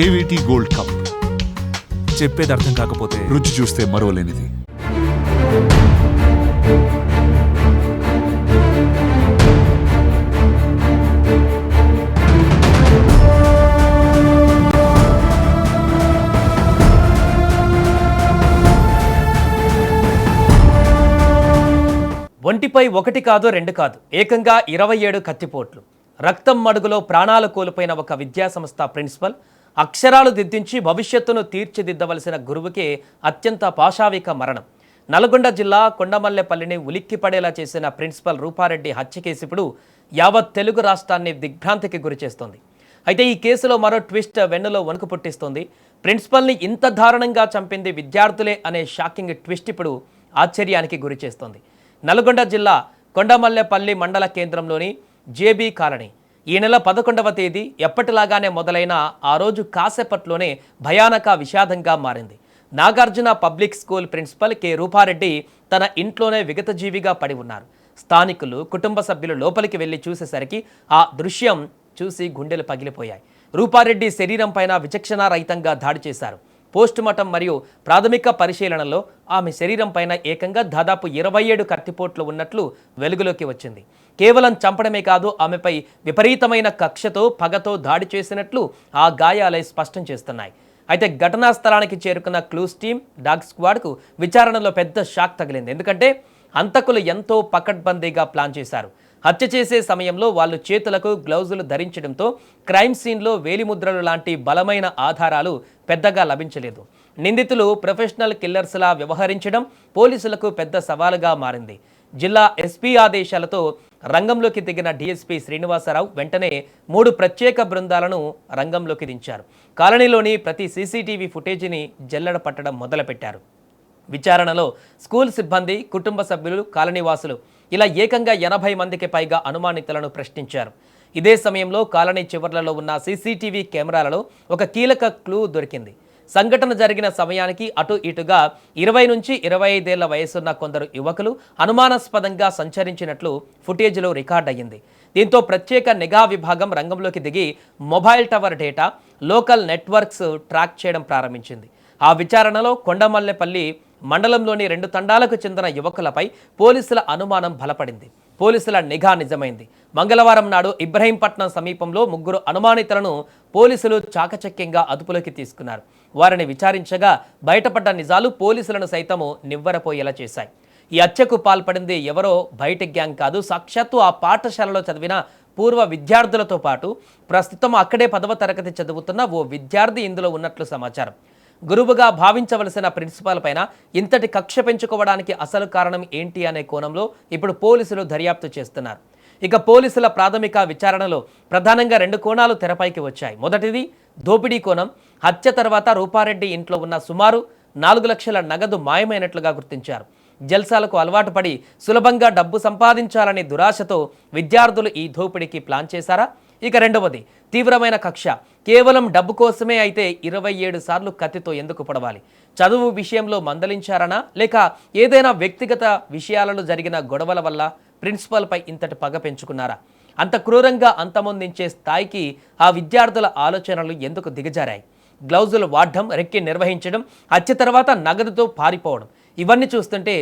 ఏవిటీ gold cup. చెప్పేది అర్థం కాకపోతే రుచి చూస్తే మరోలేనిది. ఒంటిపై ఒకటి కాదు రెండు కాదు ఏకంగా 27 కత్తిపోట్లు. రక్తం మడుగులో ప్రాణాలు కోల్పోయిన ఒక విద్యాసంస్థ ప్రిన్సిపల్, అక్షరాలు దిద్దించి భవిష్యత్తును తీర్చిదిద్దవలసిన గురువుకే అత్యంత పాశావిక మరణం. నల్గొండ జిల్లా కొండమల్లెపల్లిని ఉలిక్కిపడేలా చేసిన ప్రిన్సిపల్ రూపారెడ్డి హత్య కేసు ఇప్పుడు యావత్ తెలుగు రాష్ట్రాన్ని దిగ్భ్రాంతికి గురిచేస్తోంది. అయితే ఈ కేసులో మరో ట్విస్ట్ వెన్నులో వణుకు పుట్టిస్తోంది. ప్రిన్సిపల్ని ఇంత దారుణంగా చంపింది విద్యార్థులే అనే షాకింగ్ ట్విస్ట్ ఇప్పుడు ఆశ్చర్యానికి గురిచేస్తోంది. నల్గొండ జిల్లా కొండమల్లెపల్లి మండల కేంద్రంలోని జేబీ కాలనీ ఈ నెల 11వ తేదీ ఎప్పటిలాగానే మొదలైన ఆ రోజు కాసేపట్లోనే భయానక విషాదంగా మారింది. Nagarjuna public school principal K Rupa Reddy తన ఇంట్లోనే విగతజీవిగా పడి ఉన్నారు. స్థానికులు, కుటుంబ సభ్యులు లోపలికి వెళ్లి చూసేసరికి ఆ దృశ్యం చూసి గుండెలు పగిలిపోయాయి. రూపారెడ్డి శరీరం పైన విచక్షణారహితంగా దాడి చేశారు. పోస్టుమార్టం మరియు ప్రాథమిక పరిశీలనలో ఆమె శరీరం పైన ఏకంగా దాదాపు 27 కత్తిపోట్లు ఉన్నట్లు వెలుగులోకి వచ్చింది. కేవలం చంపడమే కాదు, ఆమెపై విపరీతమైన కక్షతో, పగతో దాడి చేసినట్లు ఆ గాయాలే స్పష్టం చేస్తున్నాయి. అయితే ఘటనా స్థలానికి చేరుకున్న క్లూస్ టీమ్, డాగ్ స్క్వాడ్కు విచారణలో పెద్ద షాక్ తగిలింది. ఎందుకంటే హంతకులు ఎంతో పకడ్బందీగా ప్లాన్ చేశారు. హత్య చేసే సమయంలో వాళ్ళు చేతులకు గ్లౌజులు ధరించడంతో క్రైమ్ సీన్లో వేలిముద్రలు లాంటి బలమైన ఆధారాలు పెద్దగా లభించలేదు. నిందితులు ప్రొఫెషనల్ కిల్లర్స్లా వ్యవహరించడం పోలీసులకు పెద్ద సవాలుగా మారింది. జిల్లా ఎస్పీ ఆదేశాలతో రంగంలోకి దిగిన డీఎస్పీ శ్రీనివాసరావు వెంటనే 3 ప్రత్యేక బృందాలను రంగంలోకి దించారు. కాలనీలోని ప్రతి సీసీటీవీ ఫుటేజీని జల్లెడ పట్టడం మొదలుపెట్టారు. విచారణలో స్కూల్ సిబ్బంది, కుటుంబ సభ్యులు, కాలనీవాసులు ఇలా ఏకంగా 80 మందికి పైగా అనుమానితులను ప్రశ్నించారు. ఇదే సమయంలో కాలనీ చివర్లలో ఉన్న సీసీటీవీ కెమెరాలలో ఒక కీలక క్లూ దొరికింది. సంఘటన జరిగిన సమయానికి అటు ఇటుగా 20 నుంచి 25 ఏళ్ల వయసున్న కొందరు యువకులు అనుమానాస్పదంగా సంచరించినట్లు ఫుటేజ్లో రికార్డ్ అయ్యింది. దీంతో ప్రత్యేక నిఘా విభాగం రంగంలోకి దిగి mobile tower data, local networks track చేయడం ప్రారంభించింది. ఆ విచారణలో కొండమల్లెపల్లి మండలంలోని 2 తండాలకు చెందిన యువకులపై పోలీసుల అనుమానం బలపడింది. పోలీసుల నిఘా నిజమైంది. మంగళవారం నాడు ఇబ్రహీంపట్నం సమీపంలో 3 అనుమానితులను పోలీసులు చాకచక్యంగా అదుపులోకి తీసుకున్నారు. వారిని విచారించగా బయటపడ్డ నిజాలు పోలీసులను సైతము నివ్వెరపోయేలా చేశాయి. ఈ హత్యకు పాల్పడింది ఎవరో బయట గ్యాంగ్ కాదు, సాక్షాత్తు ఆ పాఠశాలలో చదివిన పూర్వ విద్యార్థులతో పాటు ప్రస్తుతం అక్కడే 10వ తరగతి చదువుతున్న ఓ విద్యార్థి ఇందులో ఉన్నట్లు సమాచారం. గురువుగా భావించవలసిన ప్రిన్సిపాల్ పైన ఇంతటి కక్ష పెంచుకోవడానికి అసలు కారణం ఏంటి అనే కోణంలో ఇప్పుడు పోలీసులు దర్యాప్తు చేస్తున్నారు. ఇక పోలీసుల ప్రాథమిక విచారణలో ప్రధానంగా 2 కోణాలు తెరపైకి వచ్చాయి. మొదటిది దోపిడీ కోణం. హత్య తర్వాత రూపారెడ్డి ఇంట్లో ఉన్న సుమారు 4 లక్షల నగదు మాయమైనట్లుగా గుర్తించారు. జల్సాలకు అలవాటు పడి సులభంగా డబ్బు సంపాదించాలనే దురాశతో విద్యార్థులు ఈ దోపిడీకి ప్లాన్ చేశారా? ఇక రెండవది తీవ్రమైన కక్ష. కేవలం డబ్బు కోసమే అయితే 27 సార్లు కత్తితో ఎందుకు పొడవాలి? చదువు విషయంలో మందలించారనా, లేక ఏదైనా వ్యక్తిగత విషయాలలో జరిగిన గొడవల వల్ల ప్రిన్సిపల్పై ఇంతటి పగ పెంచుకున్నారా? అంత క్రూరంగా అంతమొందించే స్థాయికి ఆ విద్యార్థుల ఆలోచనలు ఎందుకు దిగజారాయి? గ్లౌజులు వాడడం, రెక్కి నిర్వహించడం, హత్య తర్వాత నగదుతో పారిపోవడం, ఇవన్నీ చూస్తుంటే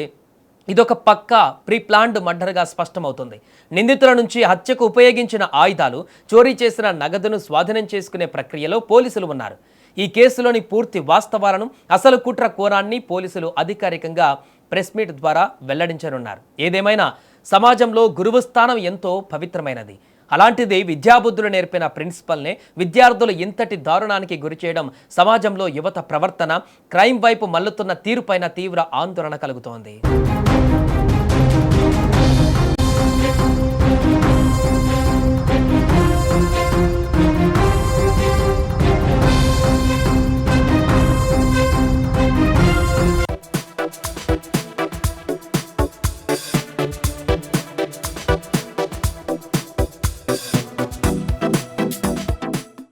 ఇదొక పక్కా ప్రీప్లాన్డ్ మర్డర్గా స్పష్టమవుతుంది. నిందితుల నుంచి హత్యకు ఉపయోగించిన ఆయుధాలు, చోరీ చేసిన నగదును స్వాధీనం చేసుకునే ప్రక్రియలో పోలీసులు ఉన్నారు. ఈ కేసులోని పూర్తి వాస్తవాలను, అసలు కుట్ర కోణాన్ని పోలీసులు అధికారికంగా ప్రెస్ మీట్ ద్వారా వెల్లడించనున్నారు. ఏదేమైనా సమాజంలో గురువు స్థానం ఎంతో పవిత్రమైనది. అలాంటిది విద్యాబుద్ధులు నేర్పిన ప్రిన్సిపల్నే విద్యార్థులు ఇంతటి దారుణానికి గురిచేయడం సమాజంలో యువత ప్రవర్తన, క్రైమ్ వైపు మల్లుతున్న తీరుపైన తీవ్ర ఆందోళన కలుగుతోంది.